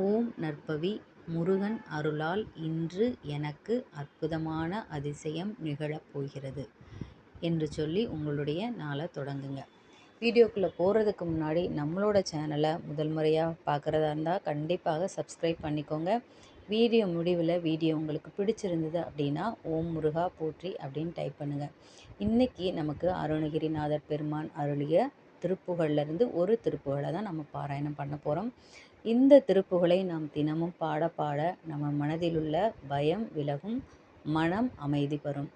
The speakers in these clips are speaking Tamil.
ஓம் நற்பவி முருகன் அருளால் இன்று எனக்கு அற்புதமான அதிசயம் நிகழப் போகிறது என்று சொல்லி உங்களுடைய நாளை தொடங்குங்க. வீடியோக்குள்ளே போகிறதுக்கு முன்னாடி நம்மளோட சேனலை முதல் முறையாக பார்க்குறதா இருந்தால் கண்டிப்பாக சப்ஸ்கிரைப் பண்ணிக்கோங்க. வீடியோ முடிவில் வீடியோ உங்களுக்கு பிடிச்சிருந்தது அப்படின்னா ஓம் முருகா போற்றி அப்படின்னு டைப் பண்ணுங்கள். இன்றைக்கி நமக்கு அருணகிரிநாதர் பெருமான் அருளிய திருப்புகழ்லேருந்து ஒரு திருப்புகளை தான் நம்ம பாராயணம் பண்ண போகிறோம். இந்த திருப்புகளை நாம் தினமும் பாட பாட நம்ம மனதிலுள்ள பயம் விலகும், மனம் அமைதி பெறும்.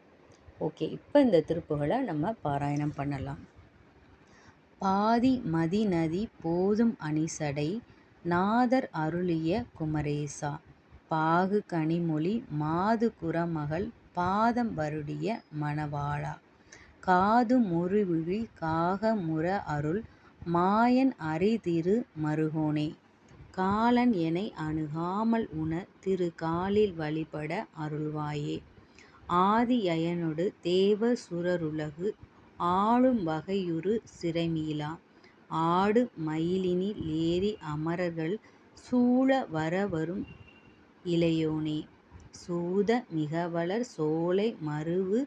ஓகே, இப்போ இந்த திருப்புகளை நம்ம பாராயணம் பண்ணலாம். பாதி மதிநதி போதும் அணிசடை நாதர் அருளிய குமரேசா, பாகு கனிமொழி மாது குறமகள் பாதம் வருடிய மணவாளா, காது முறிவிழி காக முற அருள் மாயன் அரிதிரு மருகோனே, காலன் எனை அணுகாமல் உண திரு காலில் வழிபட அருள்வாயே, ஆதி அயனொடு தேவ சுரருலகு ஆளும் வகையுறு சிறைமீளா, ஆடு மயிலினில் ஏறி அமரர்கள் சூழ வரவரும் இளையோனே, சூத மிகவளர் சோலை மருவு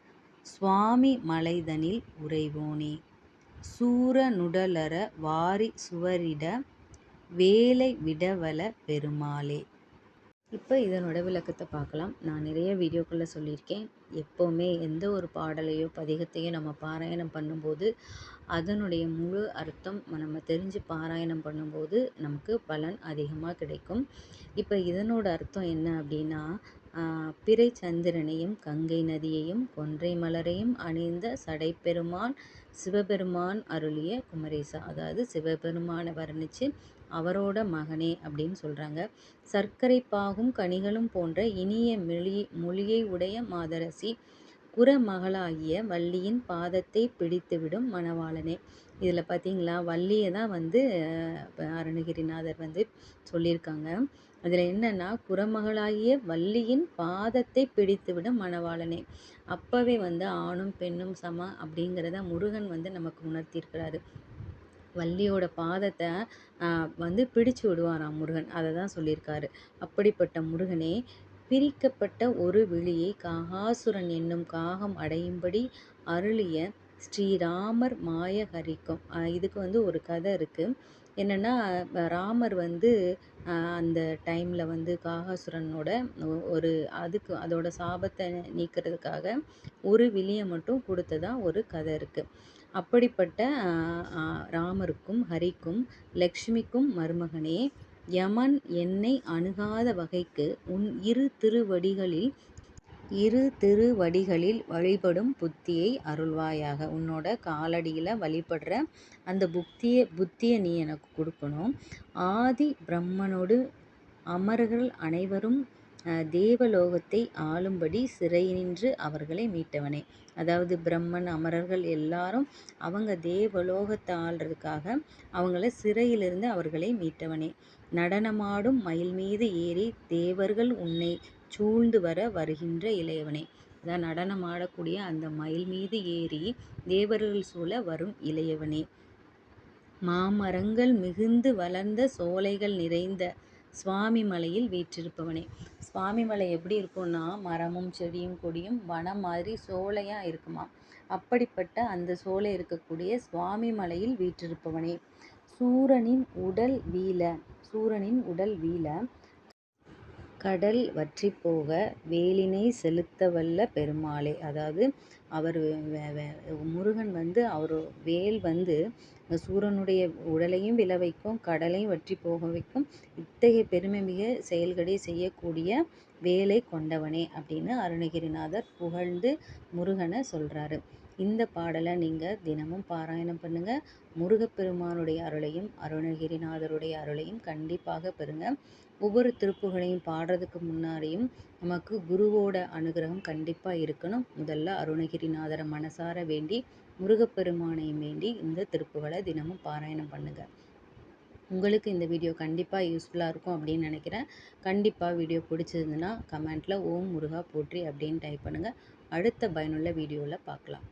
சுவாமி மலைதனில் உறைவோனே, சூர நுடலற வாரி சுவரிட வேலை விடவல பெருமாளே. இப்போ இதனோட விளக்கத்தை பார்க்கலாம். நான் நிறைய வீடியோக்குள்ளே சொல்லியிருக்கேன். எப்போவுமே எந்த ஒரு பாடலையோ பதிகத்தையோ நம்ம பாராயணம் பண்ணும்போது அதனுடைய முழு அர்த்தம் நம்ம தெரிஞ்சு பாராயணம் பண்ணும்போது நமக்கு பலன் அதிகமாக கிடைக்கும். இப்போ இதனோட அர்த்தம் என்ன அப்படின்னா, பிறை சந்திரனையும் கங்கை நதியையும் கொன்றை மலரையும் அணிந்த சடைப்பெருமான் சிவபெருமான் அருளிய குமரேசா, அதாவது சிவபெருமானை வர்ணித்து அவரோட மகனே அப்படின்னு சொல்கிறாங்க. சர்க்கரை பாகும் கனிகளும் போன்ற இனிய மொழியை உடைய மாதரசி, குறமகளாகிய வள்ளியின் பாதத்தை பிடித்துவிடும் மணவாளனே. இதில் பார்த்தீங்களா, வள்ளியை தான் அருணகிரிநாதர் சொல்லியிருக்காங்க. அதில் என்னென்னா, குறமகளாகிய வள்ளியின் பாதத்தை பிடித்துவிடும் மணவாளனே. அப்போவே ஆணும் பெண்ணும் சம அப்படிங்கிறத முருகன் நமக்கு உணர்த்தியிருக்கிறாரு. வள்ளியோட பாதத்தை பிடிச்சு விடுவாராம் முருகன், அதை தான் சொல்லியிருக்காரு. அப்படிப்பட்ட முருகனே, பிரிக்கப்பட்ட ஒரு விழியை காகாசுரன் என்னும் காகம் அடையும்படி அருளிய ஸ்ரீராமர் மாயகரிக்கும். இதுக்கு ஒரு கதை இருக்குது. என்னென்னா, ராமர் அந்த டைமில் காகாசுரனோட அதோட சாபத்தை நீக்கிறதுக்காக ஒரு விழியை மட்டும் கொடுத்ததா ஒரு கதை இருக்குது. அப்படிப்பட்ட ராமருக்கும் ஹரிக்கும் லக்ஷ்மிக்கும் மருமகனே, யமன் என்னை அணுகாத வகைக்கு உன் இரு திருவடிகளில் வழிபடும் புத்தியை அருள்வாயாக. உன்னோட காலடியில் வழிபடுற அந்த புத்தியை நீ எனக்கு கொடுக்கணும். ஆதி பிரம்மனோடு அமரர்கள் அனைவரும் தேவலோகத்தை ஆளும்படி சிறை நின்று அவர்களை மீட்டவனே. அதாவது பிரம்மன் அமரர்கள் எல்லாரும் அவங்க தேவலோகத்தை ஆள்றதுக்காக அவங்கள சிறையிலிருந்து அவர்களை மீட்டவனே. நடனமாடும் மயில் மீது ஏறி தேவர்கள் உன்னை சூழ்ந்து வருகின்ற இளையவனே. அதான் நடனமாடக்கூடிய அந்த மயில் மீது ஏறி தேவர்கள் சூழ வரும் இளையவனே. மாமரங்கள் மிகுந்து வளர்ந்த சோலைகள் நிறைந்த சுவாமி மலையில் வீற்றிருப்பவனே. சுவாமி மலை எப்படி இருக்கும்னா, மரமும் செடியும் கொடியும் வனம் மாதிரி சோலையாக இருக்குமா. அப்படிப்பட்ட அந்த சோலை இருக்கக்கூடிய சுவாமி மலையில் வீற்றிருப்பவனே. சூரனின் உடல் வீழ கடல் வற்றி போக வேலினை செலுத்த வல்ல பெருமாளே. அதாவது அவர் முருகன் அவர் வேல் சூரனுடைய உடலையும் விழ வைக்கும், கடலையும் வற்றி போக வைக்கும், இத்தகைய பெருமை மிக செயல்களை செய்யக்கூடிய வேலை கொண்டவனே அப்படின்னு அருணகிரிநாதர் புகழ்ந்து முருகனை சொல்கிறாரு. இந்த பாடலை நீங்கள் தினமும் பாராயணம் பண்ணுங்கள். முருகப்பெருமானுடைய அருளையும் அருணகிரிநாதருடைய அருளையும் கண்டிப்பாக பெறுங்க. ஒவ்வொரு திருப்புகளையும் பாடுறதுக்கு முன்னாடியும் நமக்கு குருவோட அனுகிரகம் கண்டிப்பாக இருக்கணும். முதல்ல அருணகிரிநாதரை மனசார வேண்டி முருகப்பெருமானையும் வேண்டி இந்த திருப்புகளை தினமும் பாராயணம் பண்ணுங்கள். உங்களுக்கு இந்த வீடியோ கண்டிப்பாக யூஸ்ஃபுல்லாக இருக்கும் அப்படின்னு நினைக்கிறேன். கண்டிப்பாக வீடியோ பிடிச்சிருந்துன்னா கமெண்ட்டில் ஓம் முருகா போற்றி அப்படின்னு டைப் பண்ணுங்கள். அடுத்த பயனுள்ள வீடியோவில் பார்க்கலாம்.